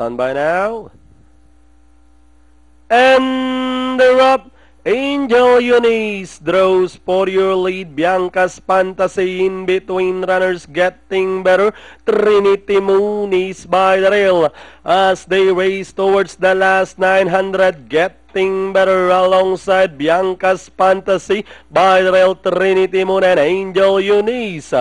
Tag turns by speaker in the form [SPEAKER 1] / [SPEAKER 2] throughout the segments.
[SPEAKER 1] Stand by now. And they're up. Angel Eunice draws for your lead. Bianca's Fantasy in between runners getting better. Trinity Moon is by the rail as they race towards the last 900. Getting better alongside Bianca's Fantasy by the rail. Trinity Moon and Angel Eunice.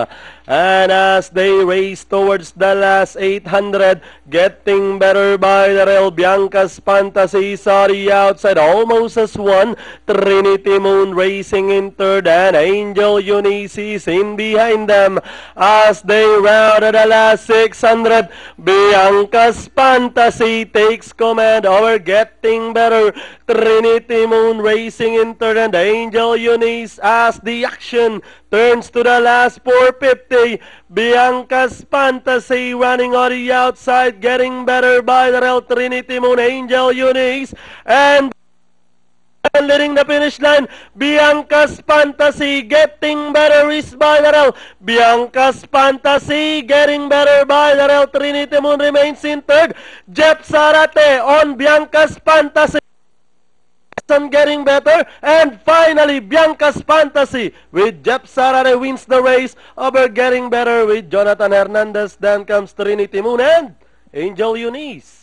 [SPEAKER 1] And as they race towards the last 800, getting better by the rail. Bianca's Fantasy is on the outside, almost as one. Trinity Moon racing in third, and Angel Eunice is in behind them. As they round the last 600, Bianca's Fantasy takes command over getting better. Trinity Moon racing in third, and Angel Eunice as the action turns to the last 450. Bianca's Fantasy running on the outside, getting better by the rail. Trinity Moon, Angel Eunice, and leading the finish line. Bianca's Fantasy getting better is by the rail. Bianca's Fantasy getting better by the rail. Trinity Moon remains in third. Jeff Zarate on Bianca's Fantasy getting better, and finally Bianca's Fantasy with Jeff Zarate wins the race over getting better with Jonathan Hernandez. Then comes Trinity Moon and Angel Eunice.